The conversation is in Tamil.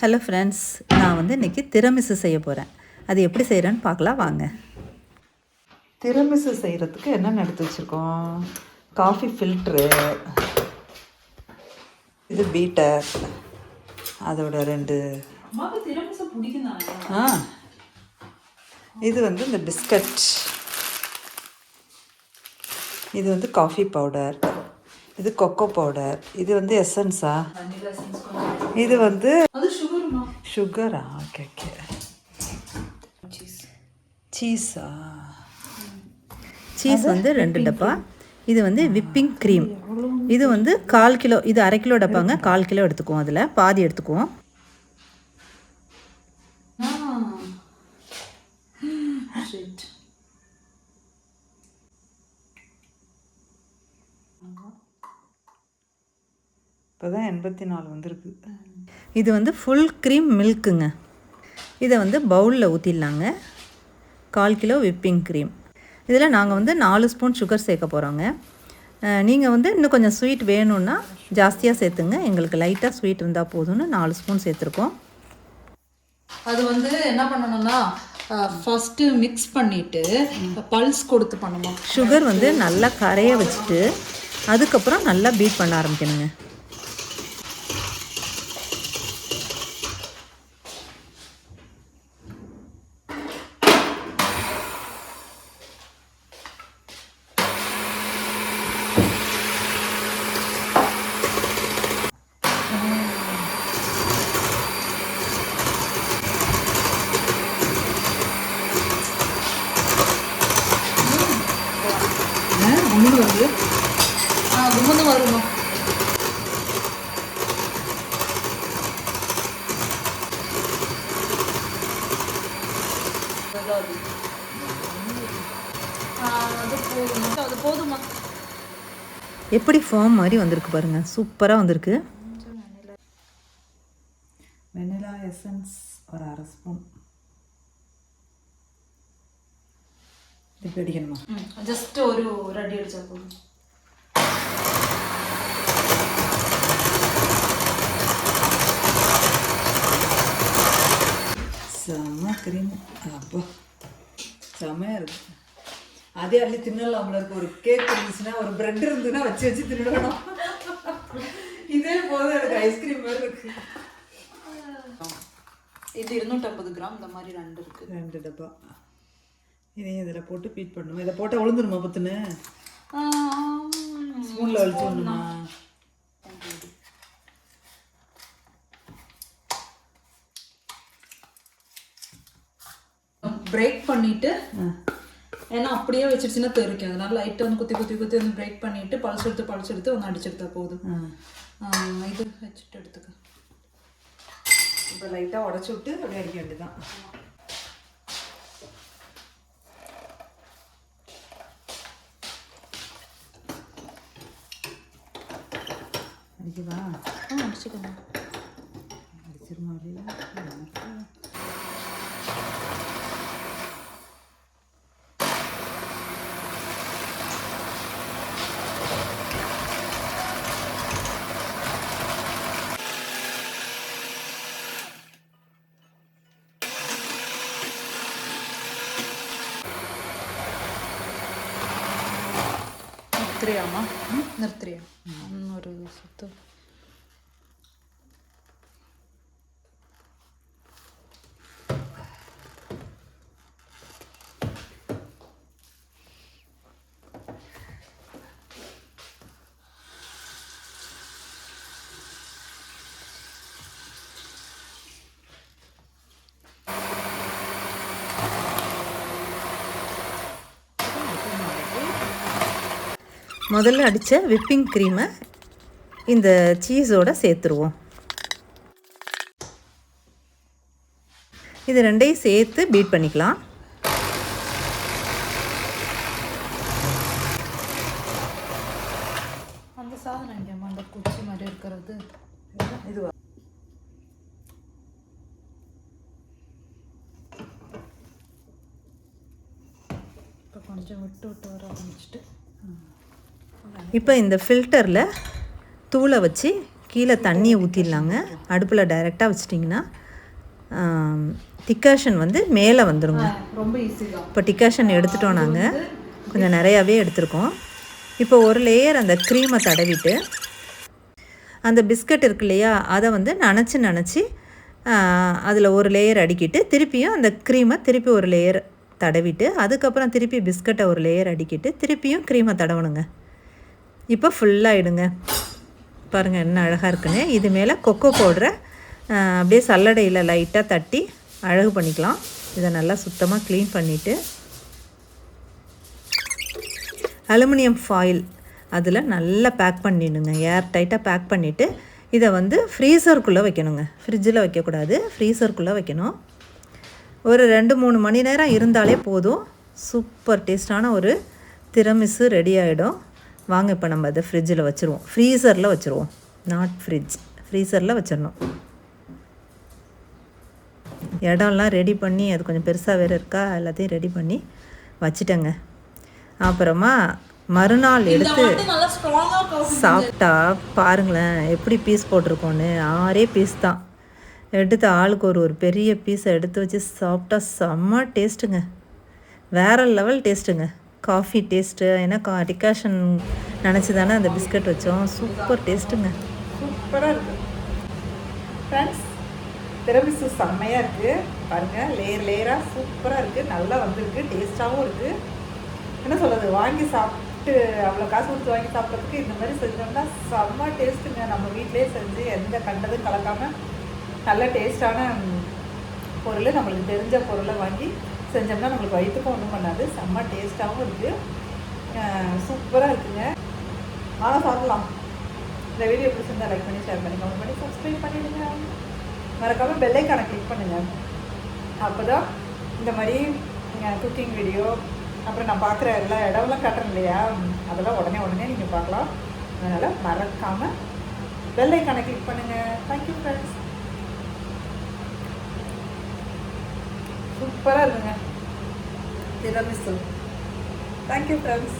ஹலோ ஃப்ரெண்ட்ஸ், நான் வந்து இன்றைக்கி திரமிசு செய்ய போகிறேன். அது எப்படி செய்கிறேன்னு பார்க்கலாம் வாங்க. திரமிசு செய்கிறதுக்கு என்னென்ன எடுத்து வச்சுருக்கோம்? காஃபி ஃபில்ட்ரு, இது பீட்டர், அதோட 2 இது வந்து இந்த பிஸ்கட், இது வந்து காஃபி பவுடர், இது கொக்கோ பவுடர், இது வந்து எசன்ஸா, இது வந்து சுகரா, ஓகே ஓகே, சீஸா, சீஸ் வந்து 2 டப்பா, இது வந்து விப்பிங் க்ரீம், இது வந்து 1/4 கிலோ, இது அரை கிலோ டப்பாங்க, 1/4 கிலோ எடுத்துக்குவோம், அதில் பாதி எடுத்துக்குவோம். இப்போதான் 84 வந்திருக்கு. இது வந்து ஃபுல் க்ரீம் மில்க்குங்க. இதை வந்து பவுலில் ஊற்றிடலாங்க. 1/4 கிலோ விப்பிங் க்ரீம். இதில் நாங்கள் வந்து 4 ஸ்பூன் சுகர் சேர்க்க போகிறோங்க. நீங்கள் வந்து இன்னும் கொஞ்சம் ஸ்வீட் வேணும்னா ஜாஸ்தியாக சேர்த்துங்க. எங்களுக்கு லைட்டாக ஸ்வீட் இருந்தால் போதும்னு 4 ஸ்பூன் சேர்த்துருக்கோம். அது வந்து என்ன பண்ணணும்னா ஃபஸ்ட்டு மிக்ஸ் பண்ணிவிட்டு பல்ஸ் கொடுத்து பண்ணணும். சுகர் வந்து நல்லா கரைய வச்சுட்டு அதுக்கப்புறம் நல்லா பீட் பண்ண ஆரம்பிக்கணுங்க. குமுந்து வருமா? அது போதுமா? எப்படி ஃபார்ம் மாதிரி வந்திருக்கு பாருங்க, சூப்பராக வந்திருக்கு. வெனிலா எசன்ஸ் ஒரு 1/2 ஸ்பூன். இப்போ அடிக்கணுமா? ஜஸ்ட் ஒரு அடி அடிச்சா போதும். செம்ம க்ரீம், அப்போ செம்மையாக இருக்குது. அதே அள்ளி தின்னலாம். நம்மளுக்கு ஒரு கேக் இருந்துச்சுன்னா, ஒரு ப்ரெட் இருந்துன்னா வச்சு வச்சு தின்னுடணும். இதே போதும், எனக்கு ஐஸ்கிரீம் மாதிரி இருக்கு. இது 250 கிராம், இந்த மாதிரி 2 இருக்குது. 2 டப்பா. இதையும் இதில் போட்டு பீட் பண்ணணும். இதை போட்டால் உளுந்துருமா பத்துன்னு? ஸ்பூனில் வலிச்சு ஒன்றுமா? பிரேக் பண்ணிவிட்டு, ஏன்னா அப்படியே வச்சிருச்சுன்னா தெரிக்கும், அதனால லைட்டாக வந்து குத்தி குத்தி குத்தி வந்து பிரேக் பண்ணிவிட்டு பழச்சு எடுத்து ஒன்று அடிச்செடுத்தா போதும். இது வச்சுட்டு எடுத்துக்க. இப்போ லைட்டாக உடச்சி விட்டு அப்படியே அடிக்க வேண்டியதுதான். அடிக்குதா? அடிச்சுக்கணும். அடிச்சிருமா? நிறுத்துறியாமா? நிறுத்துறியா? ஒரு சுத்து. முதல்ல அடித்த விப்பிங் க்ரீமை இந்த சீஸோடு சேர்த்துருவோம். இது 2ஐயும் சேர்த்து பீட் பண்ணிக்கலாம். அந்த சாதனம் இங்கே அந்த குச்சி மாதிரி இருக்கிறது இதுவா? இப்போ கொஞ்சம் விட்டு வர ஆரம்பிச்சுட்டு இப்போ இந்த ஃபில்டரில் தூளை வச்சு கீழே தண்ணியை ஊற்றிடலாங்க. அடுப்பில் டைரெக்டாக வச்சிட்டிங்கன்னா டிகாஷன் வந்து மேலே வந்துடுங்க. ரொம்ப ஈஸி தான். இப்போ டிகாஷன் எடுத்துட்டோம், நாங்கள் கொஞ்சம் நிறையாவே எடுத்துருக்கோம். இப்போ ஒரு லேயர் அந்த க்ரீமை தடவிட்டு அந்த பிஸ்கட் இருக்கு இல்லையா, அதை வந்து நனைச்சி அதில் ஒரு லேயர் அடிக்கிட்டு திருப்பியும் அந்த க்ரீமை திருப்பி ஒரு லேயர் தடவிட்டு அதுக்கப்புறம் திருப்பி பிஸ்கட்டை ஒரு லேயர் அடிக்கிட்டு திருப்பியும் க்ரீமை தடவணுங்க. இப்போ ஃபுல்லாகிடுங்க. பாருங்கள் என்ன அழகாக இருக்குன்னு. இது மேலே கொக்கோ பவுடரை அப்படியே சல்லடையில் லைட்டாக தட்டி அழகு பண்ணிக்கலாம். இதை நல்லா சுத்தமாக க்ளீன் பண்ணிவிட்டு அலுமினியம் ஃபாயில் அதில் நல்லா பேக் பண்ணிடுங்க. ஏர் டைட்டாக பேக் பண்ணிவிட்டு இதை வந்து ஃப்ரீசருக்குள்ளே வைக்கணுங்க. ஃப்ரிட்ஜில் வைக்கக்கூடாது, ஃப்ரீசருக்குள்ளே வைக்கணும். ஒரு 2-3 மணி நேரம் இருந்தாலே போதும். சூப்பர் டேஸ்டான ஒரு திரமிசு ரெடி ஆகிடும். வாங்க இப்போ நம்ம அதை ஃப்ரிட்ஜில் வச்சுருவோம். ஃப்ரீசரில் வச்சுருவோம், நாட் ஃப்ரிட்ஜ், ஃப்ரீசரில் வச்சிடணும். இடம்லாம் ரெடி பண்ணி, அது கொஞ்சம் பெருசாக வேறு இருக்கா, எல்லாத்தையும் ரெடி பண்ணி வச்சுட்டேங்க. அப்புறமா மறுநாள் எடுத்து சாப்பிட்டா பாருங்களேன் எப்படி பீஸ் போட்டிருக்கோன்னு. 6 பீஸ் தான் எடுத்து, ஆளுக்கு ஒரு பெரிய பீஸை எடுத்து வச்சு சாப்பிட்டா செம்ம டேஸ்ட்டுங்க. வேறு லெவல் டேஸ்ட்டுங்க. காஃபி டேஸ்ட்டு, ஏன்னா டிகாஷன் நினச்சி தானே அந்த பிஸ்கட் வச்சோம். சூப்பர் டேஸ்ட்டுங்க, சூப்பராக இருக்குது ஃப்ரெண்ட்ஸ். திரமிசு செம்மையாக இருக்குது பாருங்கள். லேயராக சூப்பராக இருக்குது, நல்லா வந்திருக்கு, டேஸ்ட்டாகவும் இருக்குது. என்ன சொல்கிறது, வாங்கி சாப்பிட்டு அவ்வளோ காசு கொடுத்து வாங்கி சாப்பிட்றதுக்கு இந்த மாதிரி செஞ்சோம்னா செம்ம டேஸ்ட்டுங்க. நம்ம வீட்டிலே செஞ்சு எந்த கண்டதும் கலக்காமல் நல்ல டேஸ்ட்டான பொருள், நம்மளுக்கு தெரிஞ்ச பொருளை வாங்கி செஞ்சோம்னா நம்மளுக்கு வயிற்றுக்கும் ஒன்றும் பண்ணாது. செம்ம டேஸ்ட்டாகவும் இருக்குது, சூப்பராக இருக்குங்க. வாங்க சாப்பிட்லாம். இந்த வீடியோ பிடிச்சிருந்தா லைக் பண்ணி, ஷேர் பண்ணி, கமெண்ட் பண்ணி, சப்ஸ்கிரைப் பண்ணிடுங்க. மறக்காமல் பெல் ஐகானை கிளிக் பண்ணுங்கள். அப்போ தான் இந்த மாதிரி குக்கிங் வீடியோ, அப்புறம் நான் பார்க்குற எல்லா இடம்லாம் காட்டுறேன் இல்லையா, அதெல்லாம் உடனே நீங்கள் பார்க்கலாம். அதனால் மறக்காமல் பெல் ஐகானை கிளிக் பண்ணுங்கள். Thank you friends. சூப்பராக இருக்குங்க திரமிசு. Thank you friends.